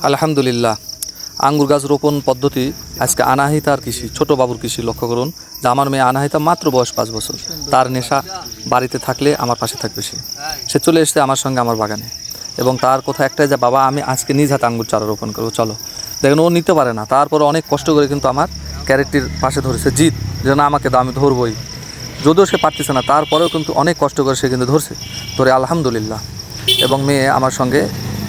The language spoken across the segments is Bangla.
আলহামদুলিল্লাহ, আঙ্গুর গাছ রোপণ পদ্ধতি আজকে আনাহিতার কৃষি, ছোট বাবুর কৃষি লক্ষ্য করুন যে আমার মেয়ে আনাহিতা মাত্র বয়স 5 বছর। তার নেশা বাড়িতে থাকলে আমার পাশে থাকবে, সে চলে এসেছে আমার সঙ্গে আমার বাগানে, এবং তার কথা একটাই যে বাবা আমি আজকে নিজ হাতে আঙ্গুর চারা রোপণ করবো, চলো। দেখেন ও নিতে পারে না, তারপরে অনেক কষ্ট করে কিন্তু আমার ক্যারেটটির পাশে ধরেছে, জিত যে না আমাকে দাও আমি ধরবই। যদিও সে পারতেছে না, তারপরেও কিন্তু অনেক কষ্ট করে সে কিন্তু ধরে আলহামদুলিল্লাহ। এবং মেয়ে আমার সঙ্গে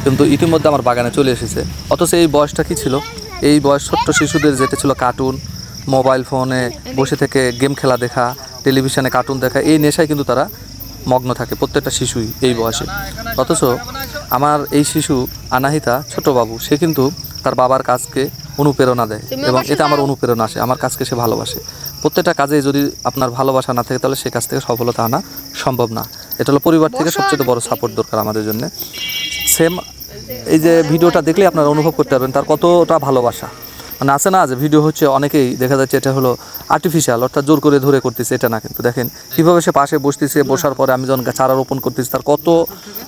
কিন্তু ইতিমধ্যে আমার বাগানে চলে এসেছে। অথচ এই বয়সটা কী ছিল? এই বয়স ছোট্ট শিশুদের যেটা ছিল কার্টুন, মোবাইল ফোনে বসে থেকে গেম খেলা দেখা, টেলিভিশনে কার্টুন দেখা, এই নেশায় কিন্তু তারা মগ্ন থাকে প্রত্যেকটা শিশুই এই বয়সে। অথচ আমার এই শিশু আনাহিতা ছোট বাবু, সে কিন্তু তার বাবার কাজকে অনুপ্রেরণা দেয়, এবং এতে আমার অনুপ্রেরণা আসে, আমার কাজকে সে ভালোবাসে। প্রত্যেকটা কাজে যদি আপনার ভালোবাসা না থাকে তাহলে সে কাজ থেকে সফলতা আনা সম্ভব না। এটা হলো পরিবার থেকে সবচেয়ে বড় সাপোর্ট দরকার আমাদের জন্য। সেম এই যে ভিডিওটা দেখলে আপনারা অনুভব করতে পারবেন তার কতটা ভালোবাসা। মানে আছে না যে ভিডিও হচ্ছে অনেকেই দেখা যাচ্ছে এটা হলো আর্টিফিশিয়াল, অর্থাৎ জোর করে ধরে করতেছে, এটা না। কিন্তু দেখেন কীভাবে সে পাশে বসতেছে, বসার পরে আমি যখন চারা রোপণ করতেছি তার কত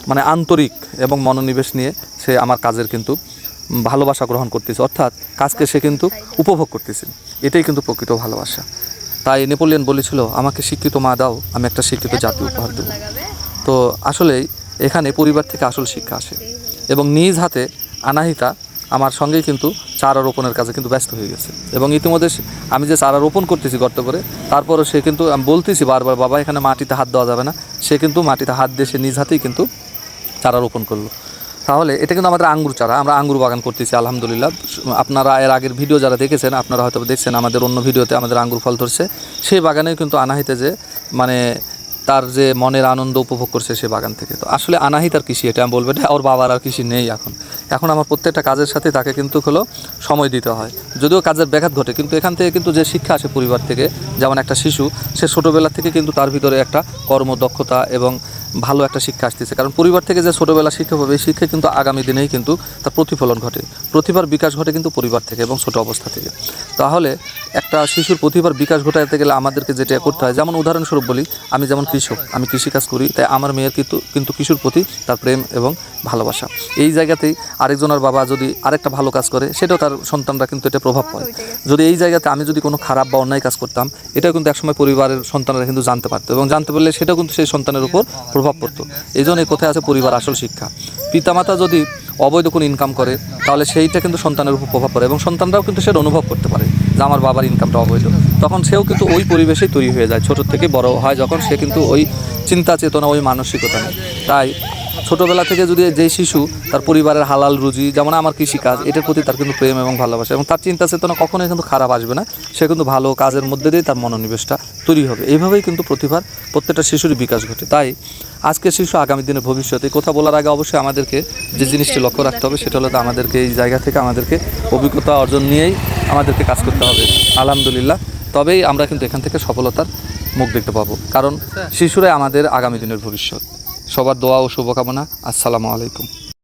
মানে আন্তরিক এবং মনোনিবেশ নিয়ে সে আমার কাজের কিন্তু ভালোবাসা গ্রহণ করতেছে, অর্থাৎ কাজকে সে কিন্তু উপভোগ করতেছে। এটাই কিন্তু প্রকৃত ভালোবাসা। তাই নেপোলিয়ন বলেছিল আমাকে শিক্ষিত মা দাও, আমি একটা শিক্ষিত জাতি উপহার দেব। তো আসলেই এখানে পরিবার থেকে আসল শিক্ষা আসে, এবং নিজ হাতে আনাহিতা আমার সঙ্গেই কিন্তু চারা রোপণের কাজে কিন্তু ব্যস্ত হয়ে গেছে। এবং ইতিমধ্যে আমি যে চারা রোপণ করতেছি গর্ত করে, তারপরে সে কিন্তু আমি বলতেছি বারবার বাবা এখানে মাটিতে হাত দেওয়া যাবে না, সে কিন্তু মাটিতে হাত দিয়ে সে নিজ হাতেই কিন্তু চারা রোপণ করলো। তাহলে এটা কিন্তু আমাদের আঙ্গুর চারা, আমরা আঙ্গুর বাগান করতেছি আলহামদুলিল্লাহ। আপনারা এর আগের ভিডিও যারা দেখেছেন আপনারা হয়তো দেখছেন আমাদের অন্য ভিডিওতে আমাদের আঙ্গুর ফল ধরছে। সেই বাগানেও কিন্তু আনাহিতে যে মানে তার যে মনের আনন্দ উপভোগ করছে সে বাগান থেকে। তো আসলে আনাহিতার কৃষি এটা আমি বলবো, এটা ওর বাবার আর কৃষি নেই এখন আমার প্রত্যেকটা কাজের সাথে তাকে কিন্তু হলো সময় দিতে হয়, যদিও কাজের ব্যাঘাত ঘটে। কিন্তু এখান থেকে কিন্তু যে শিক্ষা আসে পরিবার থেকে, যেমন একটা শিশু সে ছোটোবেলা থেকে কিন্তু তার ভিতরে একটা কর্মদক্ষতা এবং ভালো একটা শিক্ষা আসতেছে, কারণ পরিবার থেকে যে ছোটোবেলা শিক্ষা পাবে এই শিক্ষা কিন্তু আগামী দিনেই কিন্তু তার প্রতিফলন ঘটে, প্রতিভার বিকাশ ঘটে কিন্তু পরিবার থেকে এবং ছোটো অবস্থা থেকে। তাহলে একটা শিশুর প্রতিভার বিকাশ ঘটাতে গেলে আমাদেরকে যেটা করতে হয়, যেমন উদাহরণস্বরূপ বলি, আমি যেমন কৃষক, আমি কৃষিকাজ করি, তাই আমার মেয়ের কিন্তু কৃষির প্রতি তার প্রেম এবং ভালোবাসা। এই জায়গাতেই আরেকজনের বাবা যদি আরেকটা ভালো কাজ করে সেটাও তার সন্তানরা কিন্তু এটা প্রভাব পড়ে। যদি এই জায়গাতে আমি যদি কোনো খারাপ বা অন্যায় কাজ করতাম, এটাও কিন্তু একসময় পরিবারের সন্তানরা কিন্তু জানতে পারতো, এবং জানতে পারলে সেটাও কিন্তু সেই সন্তানের উপর প্রভাব পড়তো। এই জন্য কোথায় আছে পরিবার আসল শিক্ষা। পিতামাতা যদি অবৈধ কোনো ইনকাম করে তাহলে সেইটা কিন্তু সন্তানের উপর প্রভাব পড়ে, এবং সন্তানরাও কিন্তু সেটা অনুভব করতে পারে যে আমার বাবার ইনকামটা অবৈধ। তখন সেও কিন্তু ওই পরিবেশেই তৈরি হয়ে যায়, ছোটোর থেকে বড় হয় যখন সে কিন্তু ওই চিন্তা চেতনা ওই মানসিকতা নেই। তাই ছোটোবেলা থেকে যদি যেই শিশু তার পরিবারের হালাল রুজি, যেমন আমার কৃষিকাজ, এটার প্রতি তার কিন্তু প্রেম এবং ভালোবাসা, এবং তার চিন্তা চেতনা কখনোই কিন্তু খারাপ আসবে না, সে কিন্তু ভালো কাজের মধ্যে দিয়ে তার মনোনিবেশটা তৈরি হবে। এইভাবেই কিন্তু প্রতিভার প্রত্যেকটা শিশুরই বিকাশ ঘটে। তাই আজকের শিশু আগামী দিনের ভবিষ্যতে কথা বলার আগে অবশ্যই আমাদেরকে যে জিনিসটি লক্ষ্য রাখতে হবে সেটা হলো আমাদেরকে এই জায়গা থেকে আমাদেরকে অভিজ্ঞতা অর্জন নিয়েই আমাদেরকে কাজ করতে হবে আলহামদুলিল্লাহ। তবেই আমরা কিন্তু এখান থেকে সফলতার মুখ দেখতে পাবো, কারণ শিশুরাই আমাদের আগামী দিনের ভবিষ্যৎ। সবার দোয়া ও শুভকামনা। আসসালামু আলাইকুম।